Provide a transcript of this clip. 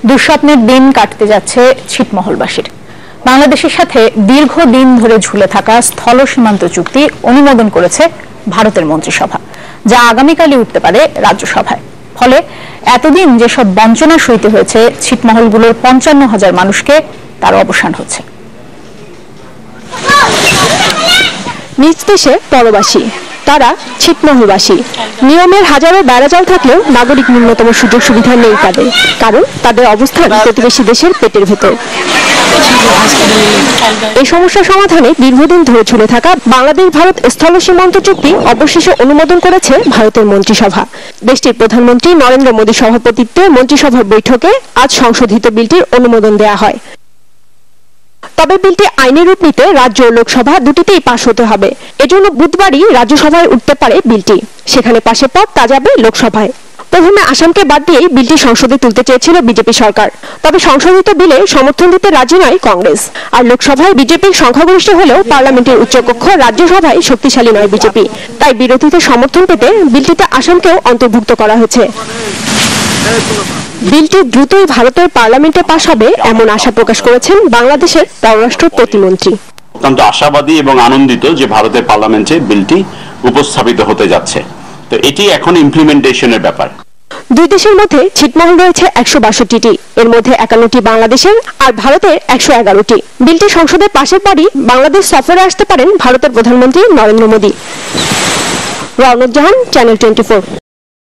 দুঃস্বপ্নের দিন কাটতে যাচ্ছে ছিটমহলবাসীর। বাংলাদেশের সাথে দীর্ঘদিন ধরে ঝুলে থাকা স্থল সীমান্ত চুক্তি অনুমোদন করেছে ভারতের মন্ত্রিসভা, যা আগামীকালই উঠতে পারে রাজ্যসভায়। ফলে এতদিন যেসব বঞ্চনা সইতে হয়েছে ছিটমহলগুলোর ৫৫,০০০ মানুষকে, তার অবসান হচ্ছে। নিজ দেশে পরবাসী, তারা ছিটমহলবাসী। নিয়মের হাজারো বেড়াজাল থাকলেও নাগরিক ন্যূনতম সুযোগ সুবিধা নেই তাদের, কারণ তাদের অবস্থান প্রতিবেশী দেশের পেটের ভেতর। এই সমস্যা সমাধানে দীর্ঘদিন ধরে ঝুলে থাকা বাংলাদেশ ভারত স্থল সীমান্ত চুক্তি অবশেষে অনুমোদন করেছে ভারতের মন্ত্রিসভা। দেশটির প্রধানমন্ত্রী নরেন্দ্র মোদীর সভাপতিত্বে মন্ত্রিসভার বৈঠকে আজ সংশোধিত বিলটির অনুমোদন দেওয়া হয়। তবে বিলটি আইনি রূপ নিতে রাজ্য ও লোকসভা দুটিতেই পাশ হতে হবে। এজন্য বুধবারই রাজ্যসভায় উঠতে পারে বিলটি, সেখানে পাশের পর তা যাবে লোকসভায়। প্রথমে আসামকে বাদ দিয়েই বিলটি সংসদে তুলতে চেয়েছিল বিজেপি সরকার, তবে সংশোধিত বিলে সমর্থন দিতে রাজি নয় কংগ্রেস। আর লোকসভায় বিজেপির সংখ্যাগরিষ্ঠ হলেও পার্লামেন্টের উচ্চকক্ষ রাজ্যসভায় শক্তিশালী নয় বিজেপি, তাই বিরোধীদের সমর্থন পেতে বিলটিতে আসামকেও অন্তর্ভুক্ত করা হয়েছে। বিলটি দ্রুতই ভারতের পার্লামেন্টে পাশ হবে এমন আশা প্রকাশ করেছেন বাংলাদেশের পররাষ্ট্র প্রতিমন্ত্রী। অত্যন্ত আশাবাদী এবং আনন্দিত যে ভারতের পার্লামেন্টে বিলটি উপস্থাপিত হতে যাচ্ছে। তো এটি এখন ইমপ্লিমেন্টেশনের ব্যাপার। দুই দেশের মধ্যে ছিটমহল রয়েছে ১৬২টি, এর মধ্যে ৫১টি বাংলাদেশের আর ভারতের ১১১টি। বিলটি সংসদে পাশের পরই বাংলাদেশ সফরে আসতে পারেন ভারতের প্রধানমন্ত্রী নরেন্দ্র মোদী। রওনক জাহান, চ্যানেল 24।